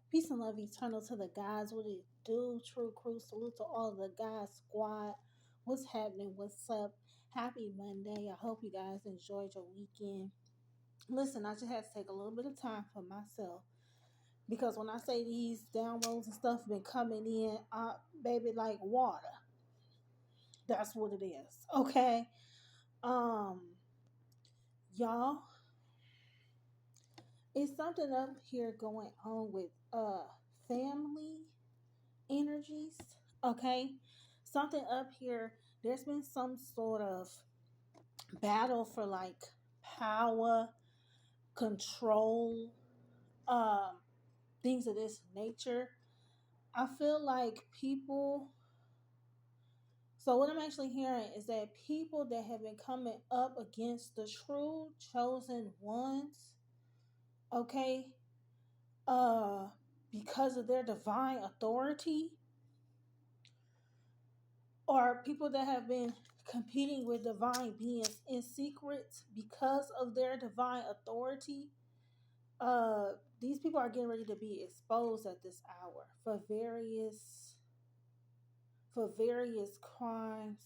Peace and love eternal to the guys. What it do? True crew. Salute to all of the guys squad. What's happening? What's up? Happy Monday. I hope you guys enjoyed your weekend. Listen, I just had to take a little bit of time for myself because when I say these downloads and stuff been coming in, baby, like water. That's what it is. Okay. Um, y'all, it's something up here going on with family energies. Okay, something up here. There's been some sort of battle for like power, control, um, things of this nature. I feel like people. So what I'm actually hearing is that people that have been coming up against the true chosen ones, okay, uh, because of their divine authority, or people that have been competing with divine beings in secret because of their divine authority. uh these people are getting ready to be exposed at this hour for various crimes,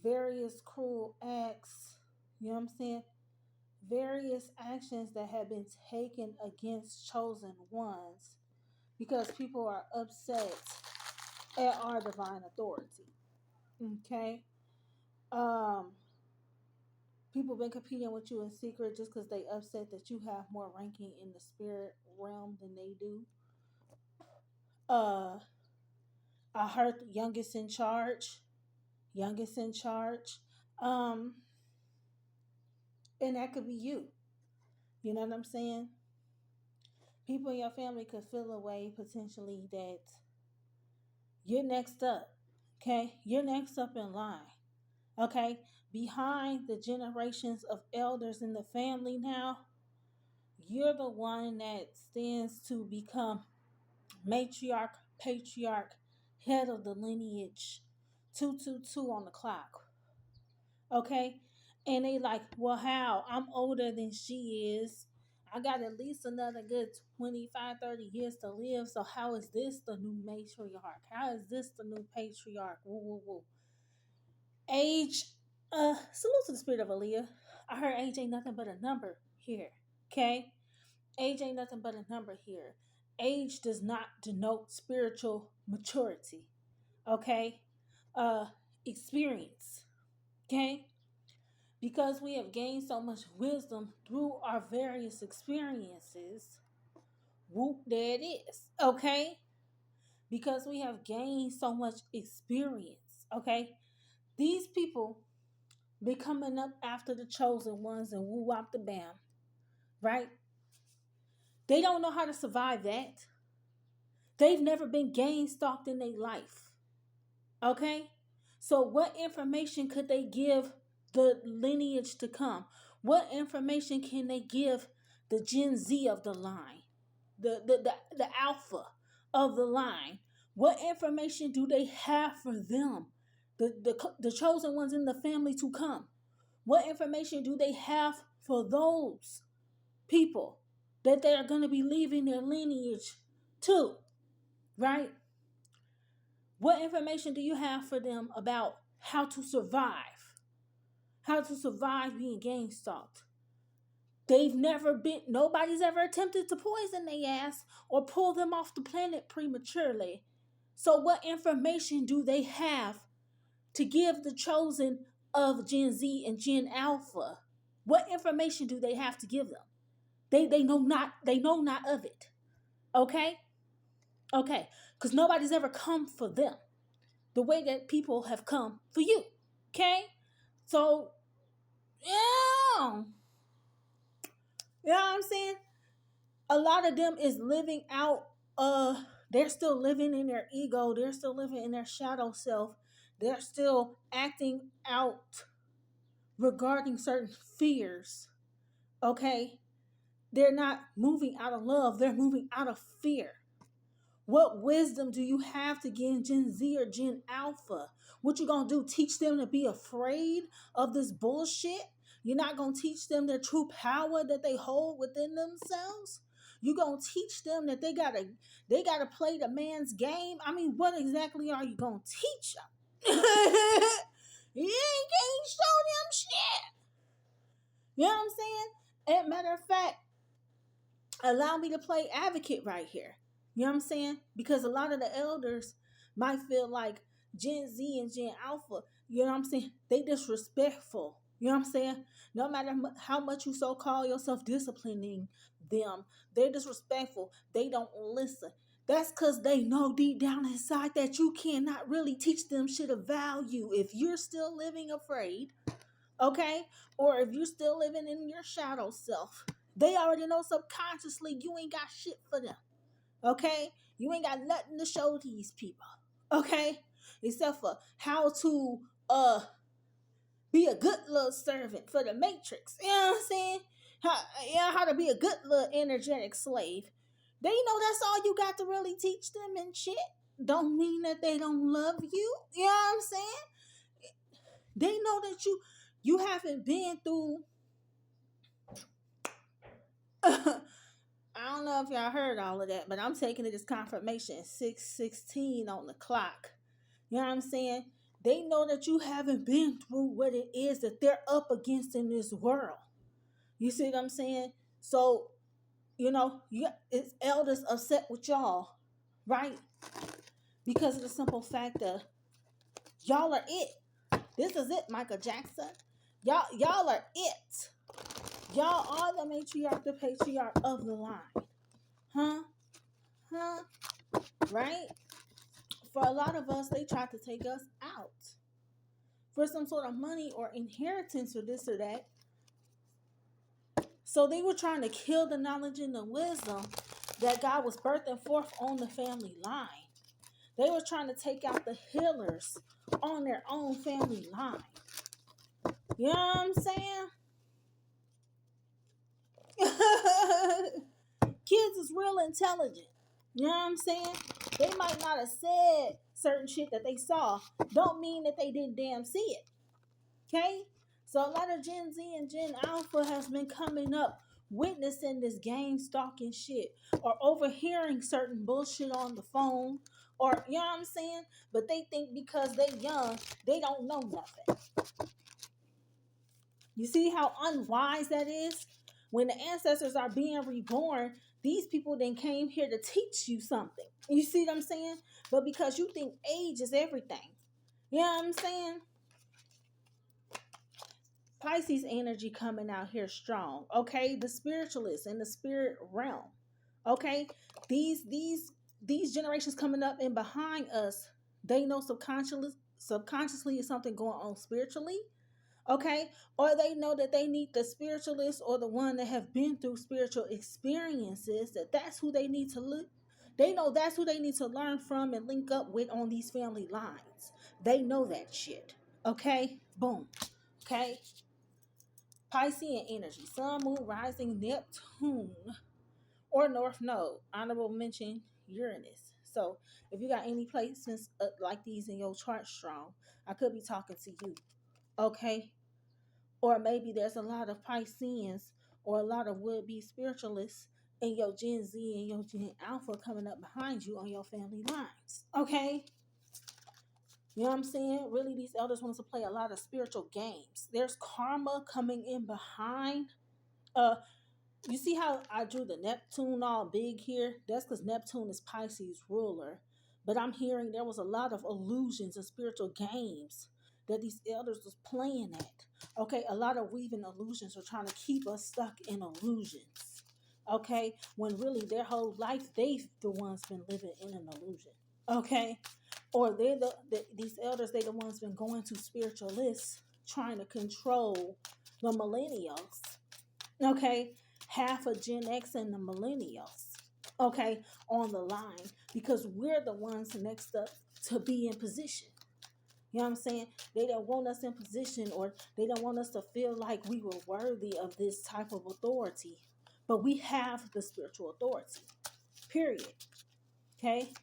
various cruel acts, you know what I'm saying, various actions that have been taken against chosen ones because people are upset at our divine authority. Okay. um People been competing with you in secret just because they upset that you have more ranking in the spirit realm than they do. uh I heard youngest in charge, youngest in charge. um and that could be you. You know what I'm saying? People in your family could feel a way potentially that you're next up. Okay, you're next up in line. Okay, behind the generations of elders in the family now, you're the one that stands to become matriarch, patriarch, head of the lineage, 222 on the clock. Okay? And they like, well, how? I'm older than she is. I got at least another good 25, 30 years to live. So how is this the new matriarch? How is this the new patriarch? Woo, woo, woo. Age, salute to the spirit of Aaliyah. I heard age ain't nothing but a number here. Okay? Age ain't nothing but a number here. Age does not denote spiritual maturity. Okay? Uh Experience. Okay? Because we have gained so much wisdom through our various experiences. Whoop, there it is. Okay? Because we have gained so much experience. Okay? These people be coming up after the chosen ones and woo wop the bam. Right? They don't know how to survive that. They've never been gang stalked in their life. Okay? So, what information could they give the lineage to come? What information can they give the Gen Z of the line, the alpha of the line? What information do they have for them, the chosen ones in the family to come? What information do they have for those people that they are going to be leaving their lineage to? Right? What information do you have for them about how to survive? How to survive being gang stalked? They've never been, nobody's ever attempted to poison their ass or pull them off the planet prematurely. So, what information do they have to give the chosen of Gen Z and Gen Alpha? What information do they have to give them? They know not of it. Okay? Okay. Because nobody's ever come for them the way that people have come for you. Okay? So, yeah. You know what I'm saying? A lot of them is living out, they're still living in their ego, they're still living in their shadow self, they're still acting out regarding certain fears. Okay? They're not moving out of love, they're moving out of fear. What wisdom do you have to give Gen Z or Gen Alpha? What you gonna do? Teach them to be afraid of this bullshit? You're not gonna teach them their true power that they hold within themselves? You gonna teach them that they gotta play the man's game? I mean, what exactly are you gonna teach them? You ain't can't show them shit. You know what I'm saying? And matter of fact, allow me to play advocate right here. You know what I'm saying? Because a lot of the elders might feel like Gen Z and Gen Alpha, you know what I'm saying? They disrespectful. You know what I'm saying? No matter how much you so call yourself disciplining them, they're disrespectful. They don't listen. That's because they know deep down inside that you cannot really teach them shit of value if you're still living afraid, okay? Or if you're still living in your shadow self. They already know subconsciously you ain't got shit for them, okay? You ain't got nothing to show these people, okay? Except for how to be a good little servant for the matrix. You know what I'm saying? How to be a good little energetic slave. They know that's all you got to really teach them and shit. Don't mean that they don't love you. You know what I'm saying? They know that you haven't been through I don't know if y'all heard all of that, but I'm taking it as confirmation. 6:16 on the clock. You know what I'm saying? They know that you haven't been through what it is that they're up against in this world. You see what I'm saying? So, it's elders upset with y'all, right? Because of the simple fact that y'all are it. This is it, Michael Jackson. Y'all are it. Y'all are the matriarch, the patriarch of the line. Huh? Huh? Right? For a lot of us, they tried to take us out for some sort of money or inheritance or this or that. So they were trying to kill the knowledge and the wisdom that God was birthing forth on the family line. They were trying to take out the healers on their own family line. You know what I'm saying? Kids is real intelligent. You know what I'm saying? They might not have said certain shit that they saw. Don't mean that they didn't damn see it. Okay? So a lot of Gen Z and Gen Alpha has been coming up witnessing this game stalking shit or overhearing certain bullshit on the phone or you know what I'm saying? But they think because they young, they don't know nothing. You see how unwise that is? When the ancestors are being reborn, these people then came here to teach you something. You see what I'm saying? But because you think age is everything. You know what I'm saying? Pisces energy coming out here strong. Okay, the spiritualists in the spirit realm. Okay, these generations coming up and behind us, they know subconsciously is something going on spiritually. Okay, or they know that they need the spiritualist or the one that have been through spiritual experiences. That's who they need to look. They know that's who they need to learn from and link up with on these family lines. They know that shit. Okay, boom. Okay, Piscean energy, Sun, Moon, Rising, Neptune, or North Node. Honorable mention Uranus. So if you got any placements like these in your chart strong, I could be talking to you. Okay, or maybe there's a lot of Pisceans or a lot of would-be spiritualists in your Gen Z and your Gen Alpha coming up behind you on your family lines. Okay, you know what I'm saying? Really, these elders want to play a lot of spiritual games. There's karma coming in behind. You see how I drew the Neptune all big here? That's because Neptune is Pisces ruler. But I'm hearing there was a lot of illusions and spiritual games that these elders was playing at. Okay, a lot of weaving illusions are trying to keep us stuck in illusions. Okay, when really their whole life they've the ones been living in an illusion. Okay, or these elders they the ones been going to spiritualists trying to control the millennials. Okay, half of Gen X and the millennials, okay, on the line because we're the ones next up to be in position. You know what I'm saying? They don't want us in position or they don't want us to feel like we were worthy of this type of authority. But we have the spiritual authority, period. Okay?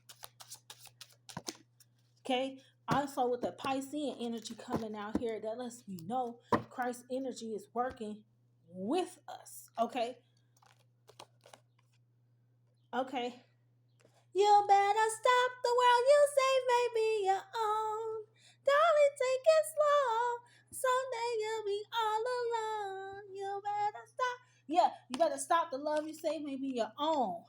Okay? Also, with the Piscean energy coming out here, that lets me know Christ's energy is working with us. Okay? Okay. You better stop the world you save may be your own. Darling, take it slow. Someday you'll be all alone. You better stop. Yeah, you better stop the love you save may be your own.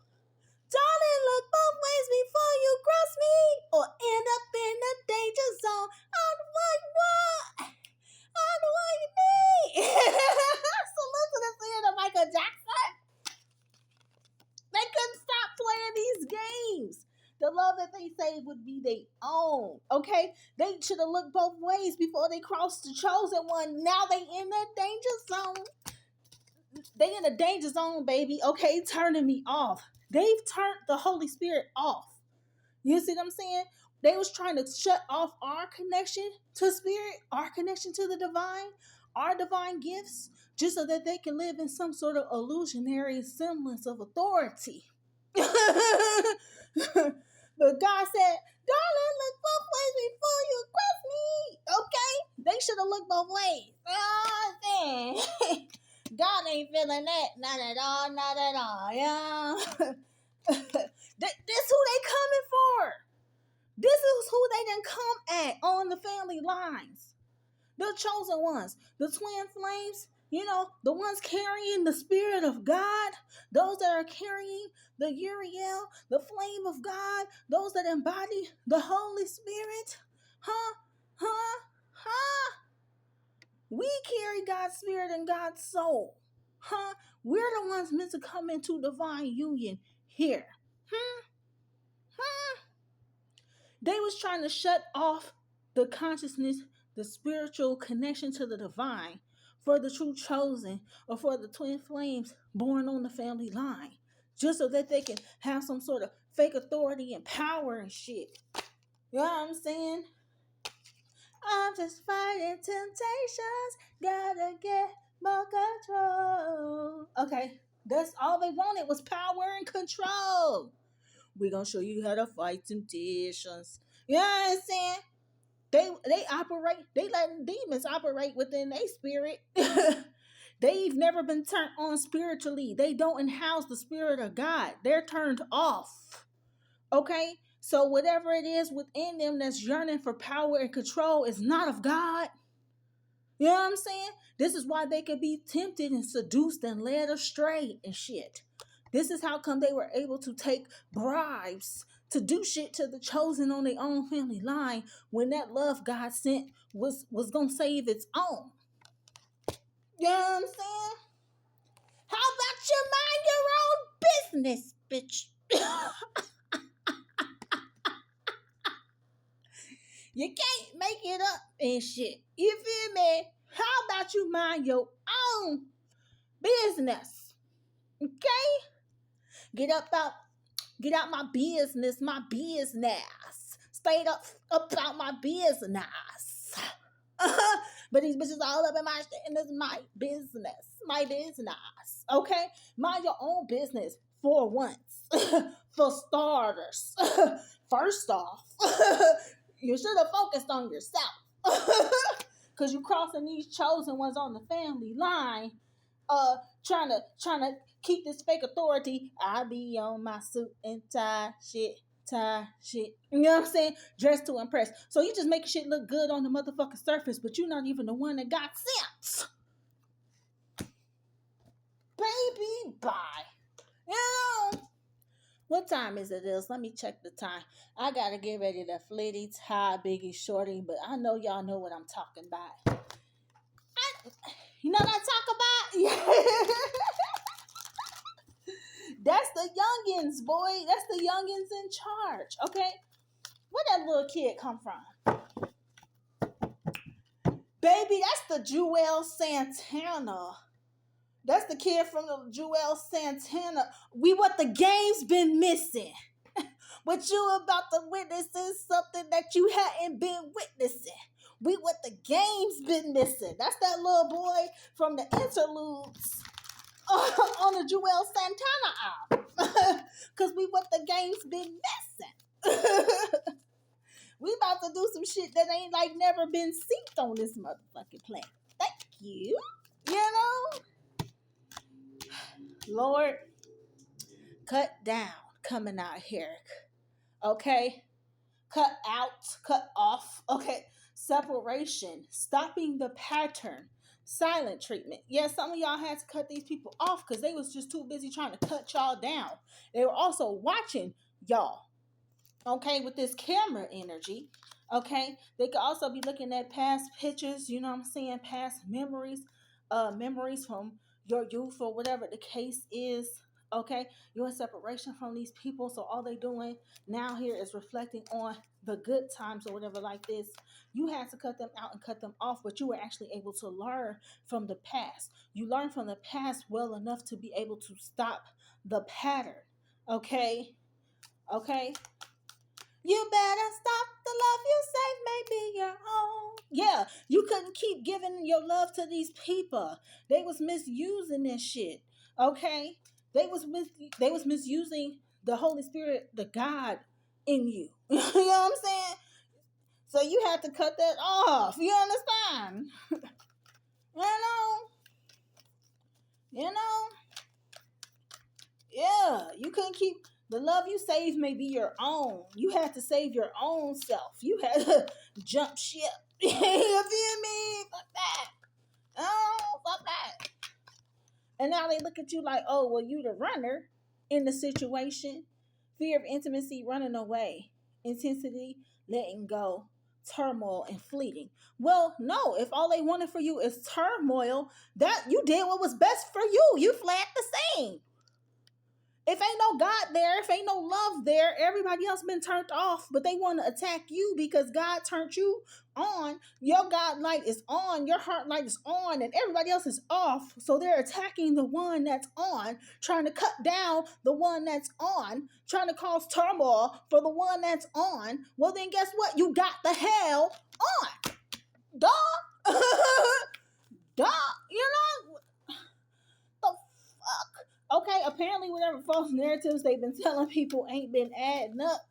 Darling, look both ways before you cross me or end up in the danger zone. I'm the one you want. I'm the one you need. Salute to the fan of Michael Jackson. They couldn't stop playing these games. The love that they saved would be their own. Okay? They should have looked both ways before they crossed the chosen one. Now they in the danger zone. They in the danger zone, baby. Okay? Turning me off. They've turned the Holy Spirit off. You see what I'm saying? They was trying to shut off our connection to spirit, our connection to the divine, our divine gifts, just so that they can live in some sort of illusionary semblance of authority. But God said, darling, look both ways before you cross me. Okay? They should have looked both ways. Oh, man. God ain't feeling that. Not at all. Not at all. Yeah. This who they coming for. This is who they done come at on the family lines. The chosen ones, the twin flames, the ones carrying the Spirit of God, those that are carrying the Uriel, the flame of God, those that embody the Holy Spirit. Huh? Huh? Huh? We carry God's Spirit and God's soul. Huh? We're the ones meant to come into divine union here. They was trying to shut off the consciousness, the spiritual connection to the divine for the true chosen or for the twin flames born on the family line, just so that they can have some sort of fake authority and power and shit. You know what I'm saying? I'm just fighting temptations, gotta get more control. Okay, that's all they wanted was power and control. We're gonna show you how to fight temptations. You know what I'm saying? They letting demons operate within their spirit. They've never been turned on spiritually. They don't house the spirit of God. They're turned off. Okay? So whatever it is within them that's yearning for power and control is not of God. You know what I'm saying? This is why they could be tempted and seduced and led astray and shit. This is how come they were able to take bribes to do shit to the chosen on their own family line when that love God sent was gonna save its own. You know what I'm saying? How about you mind your own business, bitch? You can't make it up and shit. You feel me? How about you mind your own business? Okay? Get out my business, Straight up about my business. But these bitches all up in my shit, and it's my business. Okay? Mind your own business for once. For starters. First off, you should have focused on yourself. Because you crossing these chosen ones on the family line, trying to keep this fake authority. I be on my suit and tie shit. You know what I'm saying? Dressed to impress. So you just make shit look good on the motherfucking surface, but you're not even the one that got sent. Baby, bye. You know? What time is it? Let me check the time. I gotta get ready to flitty, tie, biggie, shorty, but I know y'all know what I'm talking about. You know what I talk about? Yeah. That's the youngins, boy. That's the youngins in charge. Okay? Where that little kid come from? Baby, that's the Juelz Santana. That's the kid from the Juelz Santana. We what the game's been missing. What you about to witness is something that you hadn't been witnessing. We what the game's been missing. That's that little boy from the interludes on the Juelz Santana album. Because we what the game's been missing. We about to do some shit that ain't like never been synced on this motherfucking planet. Thank you. You know? Lord, cut down. coming out here. Okay? Cut out, cut off. Okay? Separation, stopping the pattern, silent treatment. Yeah, some of y'all had to cut these people off because they was just too busy trying to cut y'all down. They were also watching y'all, okay, with this camera energy. Okay, they could also be looking at past pictures, you know what I'm saying, past memories, memories from your youth or whatever the case is. Okay, you're in separation from these people, so all they doing now here is reflecting on the good times or whatever like this. You had to cut them out and cut them off, but you were actually able to learn from the past. You learned from the past well enough to be able to stop the pattern. Okay, okay. You better stop the love you save may be your own. Yeah, you couldn't keep giving your love to these people. They was misusing this shit. Okay, they was misusing the Holy Spirit, the God in you. You know what I'm saying? So you had to cut that off. You understand? You know, you know. Yeah, you couldn't keep the love you save may be your own. You had to save your own self. You had to jump ship. You feel me? Fuck that. Oh, fuck that. And now they look at you like, oh, well, you the runner in the situation. Fear of intimacy, running away. Intensity, letting go. Turmoil and fleeting. Well, no, if all they wanted for you is turmoil, that you did what was best for you. You flagged the same. If ain't no God there, if ain't no love there, everybody else been turned off, but they want to attack you because God turned you on. Your God light is on, your heart light is on, and everybody else is off. So they're attacking the one that's on, trying to cut down the one that's on, trying to cause turmoil for the one that's on. Well, then guess what? You got the hell on. Duh. Duh. You know? The fuck? Okay, apparently whatever false narratives they've been telling people ain't been adding up.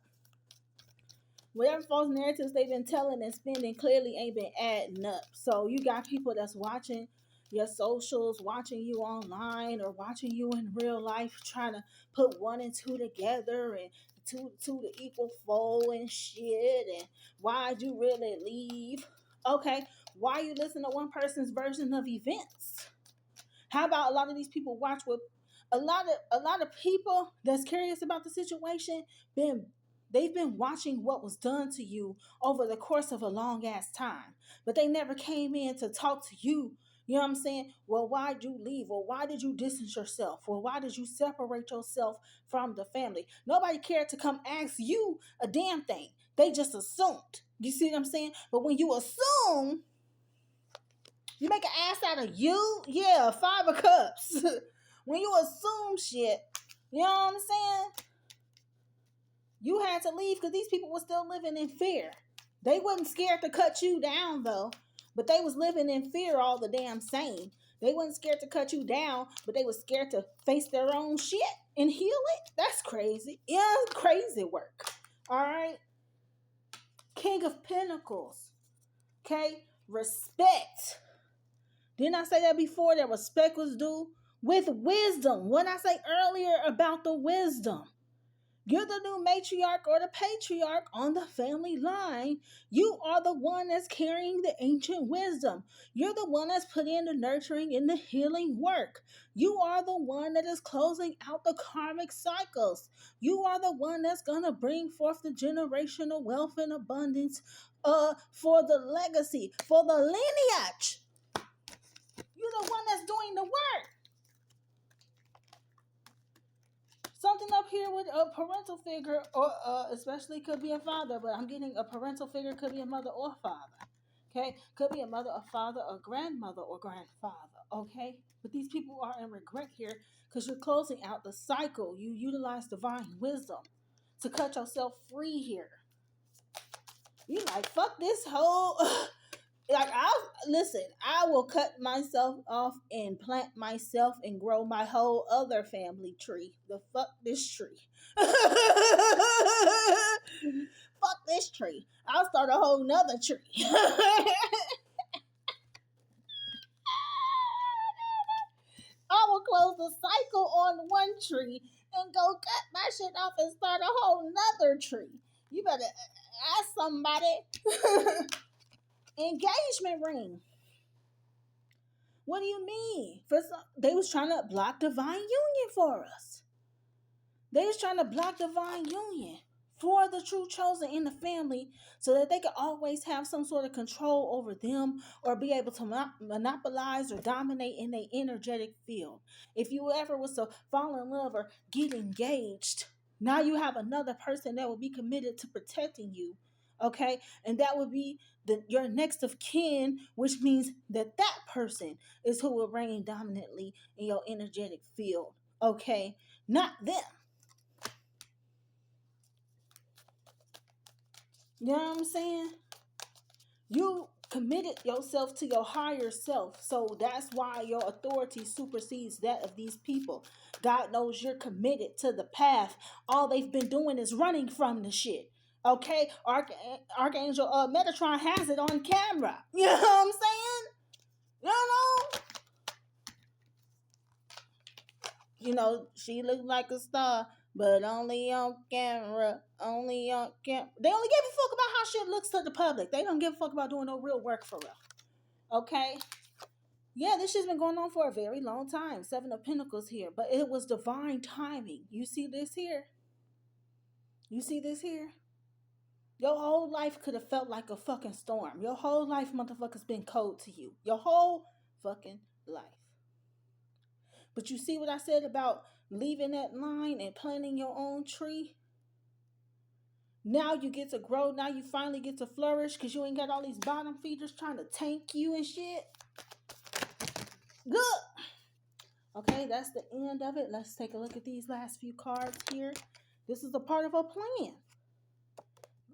Whatever false narratives they've been telling and spinning clearly ain't been adding up. So you got people that's watching your socials, watching you online or watching you in real life, trying to put one and two together and two to equal four and shit. And why'd you really leave? Okay, why you listen to one person's version of events? How about a lot of these people watch what a lot of people that's curious about the situation they've been watching what was done to you over the course of a long ass time, but they never came in to talk to you. You know what I'm saying? Well, why'd you leave? Well, why did you distance yourself? Well, why did you separate yourself from the family? Nobody cared to come ask you a damn thing. They just assumed. You see what I'm saying? But when you assume, you make an ass out of you? Yeah, 5 of cups. When you assume shit, you know what I'm saying? You had to leave because these people were still living in fear. They wasn't scared to cut you down though, but they was living in fear all the damn same. They wasn't scared to cut you down, but they was scared to face their own shit and heal it. That's crazy. Yeah, crazy work. All right. King of Pentacles. Okay. Respect. Didn't I say that before? That respect was due with wisdom. What I say earlier about the wisdom. You're the new matriarch or the patriarch on the family line. You are the one that's carrying the ancient wisdom. You're the one that's put in the nurturing and the healing work. You are the one that is closing out the karmic cycles. You are the one that's going to bring forth the generational wealth and abundance for the legacy, for the lineage. You're the one that's doing the work. Something up here with a parental figure, or especially could be a father, but I'm getting a parental figure, could be a mother or father. Okay, could be a mother, a father, a grandmother, or grandfather. Okay, but these people are in regret here because you're closing out the cycle. You utilize divine wisdom to cut yourself free here. You like, fuck this whole. Like, I will cut myself off and plant myself and grow my whole other family tree. The fuck this tree. Fuck this tree. I'll start a whole nother tree. I will close the cycle on one tree and go cut my shit off and start a whole nother tree. You better ask somebody. Engagement ring. What do you mean? They was trying to block divine union for us. They was trying to block divine union for the true chosen in the family so that they could always have some sort of control over them or be able to monopolize or dominate in their energetic field. If you ever was to fall in love or get engaged, now you have another person that will be committed to protecting you. Okay, and that would be your next of kin, which means that that person is who will reign dominantly in your energetic field. Okay, not them. You know what I'm saying? You committed yourself to your higher self. So that's why your authority supersedes that of these people. God knows you're committed to the path. All they've been doing is running from the shit. Okay? Archangel Metatron has it on camera. You know what I'm saying? She looked like a star, but only on camera. Only on camera. They only give a fuck about how shit looks to the public. They don't give a fuck about doing no real work for real. Okay? Yeah, this shit's been going on for a very long time. Seven of Pentacles here, but it was divine timing. You see this here? You see this here? Your whole life could have felt like a fucking storm. Your whole life, motherfuckers, been cold to you. Your whole fucking life. But you see what I said about leaving that line and planting your own tree? Now you get to grow. Now you finally get to flourish because you ain't got all these bottom feeders trying to tank you and shit. Good. Okay, that's the end of it. Let's take a look at these last few cards here. This is a part of a plan.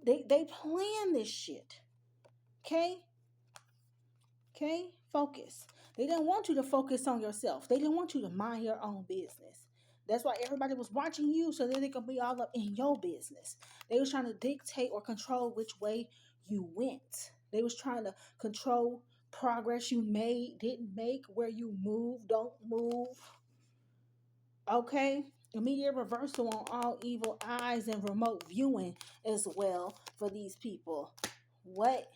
They plan this shit. Okay? Okay? Focus. They didn't want you to focus on yourself. They didn't want you to mind your own business. That's why everybody was watching you so that they could be all up in your business. They was trying to dictate or control which way you went. They was trying to control progress you made, didn't make, where you move, don't move. Okay? Immediate reversal on all evil eyes and remote viewing as well for these people. What?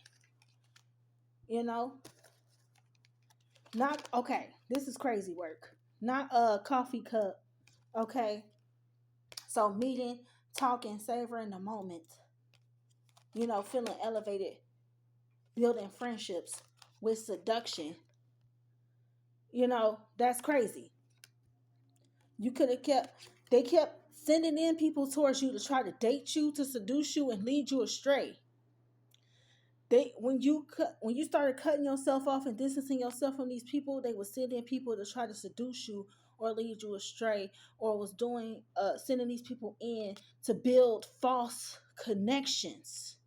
Not, okay, this is crazy work. Not a coffee cup. Okay? So meeting, talking, savoring the moment. Feeling elevated, building friendships with seduction. That's crazy. They kept sending in people towards you to try to date you, to seduce you, and lead you astray. When you started cutting yourself off and distancing yourself from these people, they would send in people to try to seduce you or lead you astray, or was sending these people in to build false connections.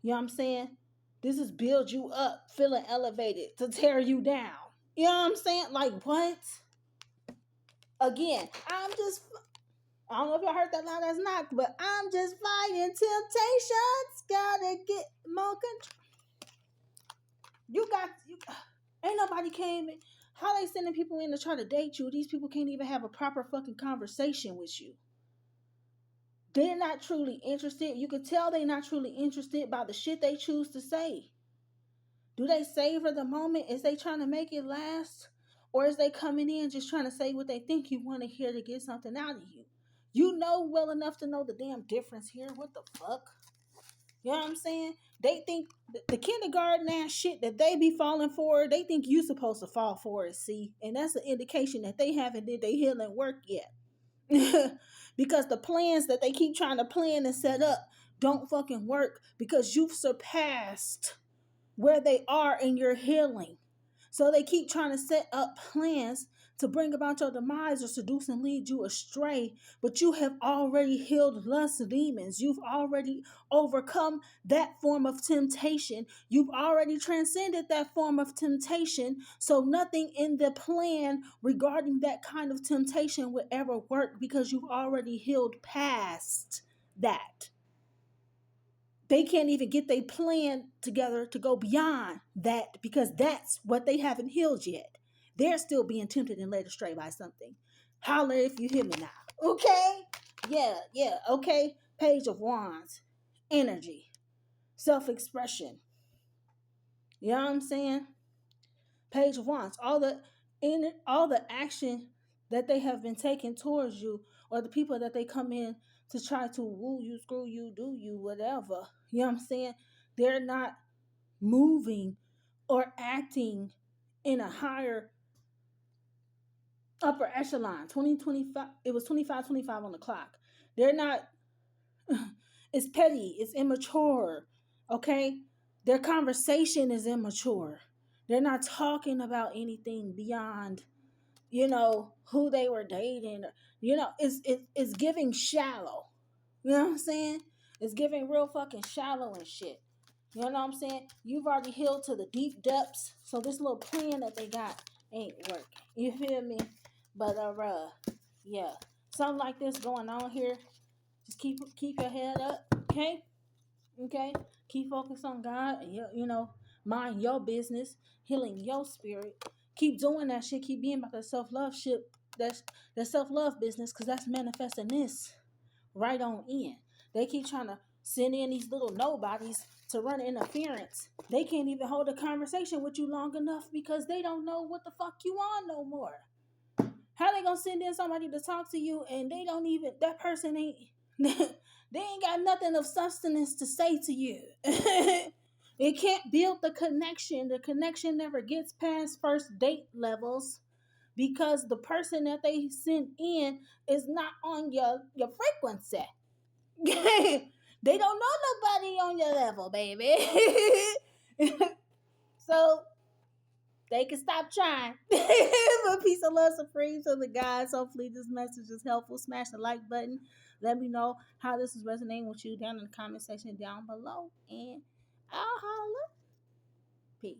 You know what I'm saying? This is build you up, feeling elevated, to tear you down. You know what I'm saying? Like, what? Again, I don't know if y'all heard that loud as knock, but I'm just fighting temptations. Gotta get more control. You ain't nobody came in. How they sending people in to try to date you? These people can't even have a proper fucking conversation with you. They're not truly interested. You can tell they're not truly interested by the shit they choose to say. Do they savor the moment? Is they trying to make it last? Or is they coming in just trying to say what they think you want to hear to get something out of you? You know well enough to know the damn difference here. What the fuck? You know what I'm saying? They think the kindergarten ass shit that they be falling for, they think you supposed to fall for it, see? And that's an indication that they haven't did their healing work yet. Because the plans that they keep trying to plan and set up don't fucking work because you've surpassed where they are in your healing. So they keep trying to set up plans to bring about your demise or seduce and lead you astray. But you have already healed lust demons. You've already overcome that form of temptation. You've already transcended that form of temptation. So nothing in the plan regarding that kind of temptation would ever work because you've already healed past that. They can't even get their plan together to go beyond that because that's what they haven't healed yet. They're still being tempted and led astray by something. Holler if you hear me now. Okay? Yeah, okay. Page of Wands, energy, self expression. You know what I'm saying? Page of Wands, all the action that they have been taking towards you, or the people that they come in to try to woo you, screw you, do you, whatever. You know what I'm saying? They're not moving or acting in a higher upper echelon. 2025, it was 25 on the clock. They're not, it's petty, it's immature, okay? Their conversation is immature. They're not talking about anything beyond, who they were dating. It's giving shallow. You know what I'm saying? It's giving real fucking shallow and shit. You know what I'm saying? You've already healed to the deep depths, so this little plan that they got ain't working. You feel me? But yeah, something like this going on here. Just keep your head up, okay? Okay, keep focused on God, and mind your business, healing your spirit. Keep doing that shit. Keep being about that self love shit. That's that self love business, because that's manifesting this right on in. They keep trying to send in these little nobodies to run interference. They can't even hold a conversation with you long enough because they don't know what the fuck you on no more. How they gonna send in somebody to talk to you and they don't even, that person ain't they ain't got nothing of substance to say to you. It can't build the connection. The connection never gets past first date levels because the person that they sent in is not on your frequency. They don't know nobody on your level, baby. So they can stop trying. But peace and love supreme to the guys. Hopefully this message is helpful. Smash the like button. Let me know how this is resonating with you down in the comment section down below. And I'll holla. Peace.